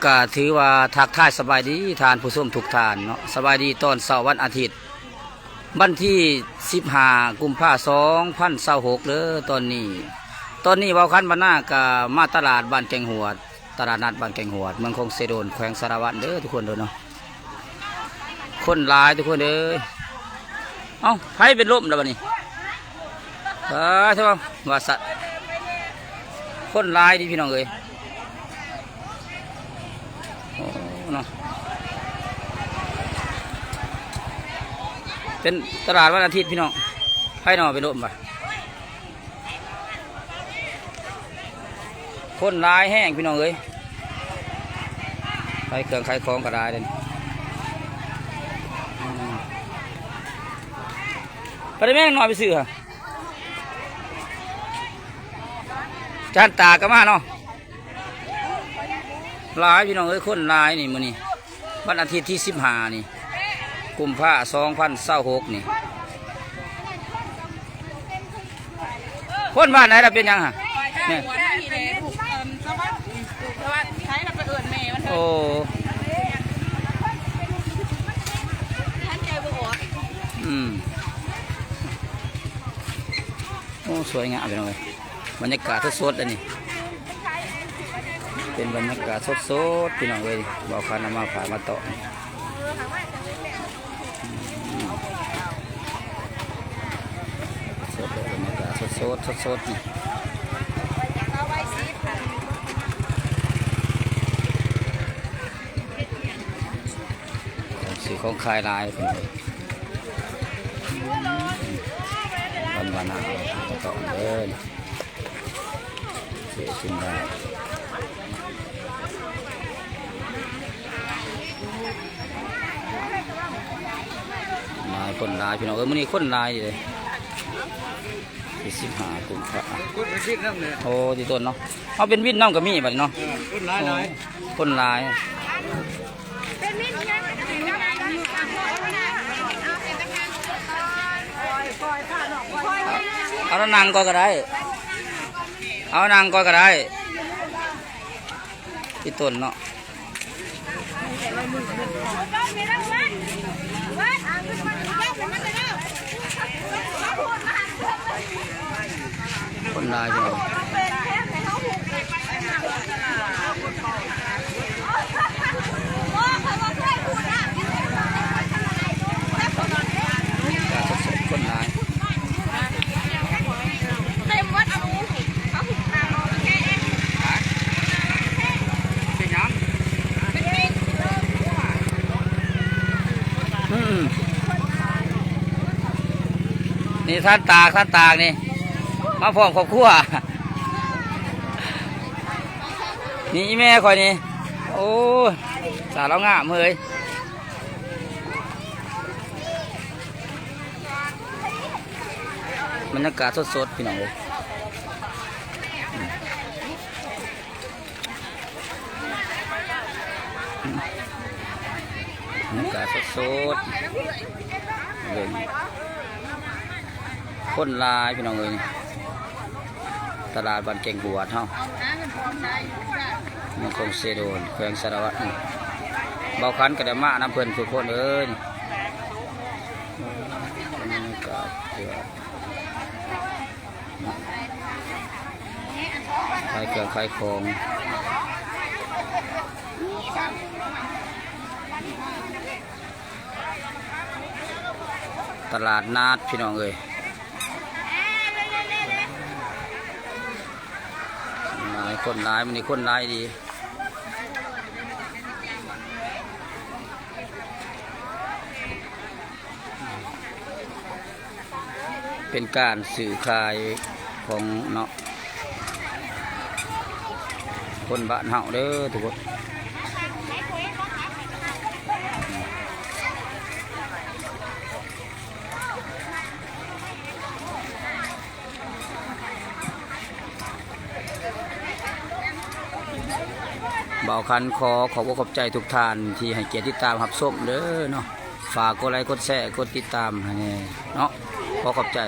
ก็ถือว่าทักทายสบายดีทานผู้ชมทุกท่านเนาะสบายดีตอนเสาร์วันอาทิตย์วันที่15กุมภาพันธ์2026เด้อตอนนี้เว้าคันบ้านนาก็มาตลาดบ้านแกงหวดตลาดนัดบ้านแกงหวดเมืองคงเซโดนแขวงสารวัตรเด้อทุกคนเด้อเนาะคนหลายทุกคนเด้อเอ้าไผเป็นลมแล้วบัดนี้ใช่ป่ะว่าสัตว์คนหลายดิพี่น้องเอ้ยเนาะเป็นตลาดวันอาทิตย์พี่น้องให้นอนไปร่มไปคนร้ายแห้งพี่น้องเอ้ยใครเครื่องใครคล้องก็ได้เลยไปได้แม่งนอนไปซื้อค่ะจานตาก็มาเนาะร้ายพี่น้องเอ้ยคนร้ายนี่มื้อนี้วันอาทิตย์ที่15นี่กุมภาพันธ์2026นี่คนบ้านไหนเราเป็นยังฮะเนี่ยโอ้โอ้สวยงามไปเลยบรรยากาศสดๆเลยนี่เป็นบรรยากาศสดๆพี่น้องเลยบอกคันมาผ่านมาต่อสดเลยบรรยากาศสดนี่สีของคลายลายเป็นวันหน้าต่อเลยเสียชิมได้ลายคนลายพี่น้องมื้อนี้คนลายเลย15กุมภาพันธ์โอ้ที่ต้นเนาะเอาเป็นวินน้ำกับมีบัดเนาะคนลายเอานางก็ได้เอานางก็ได้ที่ต้นเนาะคนลายจังคนลายนี่ท่านตากนี่มาพร้อมครอบครัวนี่แม่คอยนี่โอ้สาวเรางามเลยบรรยากาศสดๆพี่น้องเลยบรรยากาศสดๆเลยคนลายพี่น้องเลยตลาดบ้านแกงบวชเฮามันคงเซโดนแขวงสารวัตรเบาคันกระเดมาน้ำเพลินทุกคนเอ้ยบรรยากาศขายเครื่องขายของตลาดนัดพี่น้องเอ้ยคนร้ายมันนี่คนร้ายดีเป็นการสื่อขายของเนาะคนบ้านเฮาเด้อทุกคนเบาคันขอบขอบใจทุกท่านที่ให้เกียรติติดตามรับชมเด้อเนาะฝากกดไลค์กดแชร์กดติดตามให้เนาะขอบใจ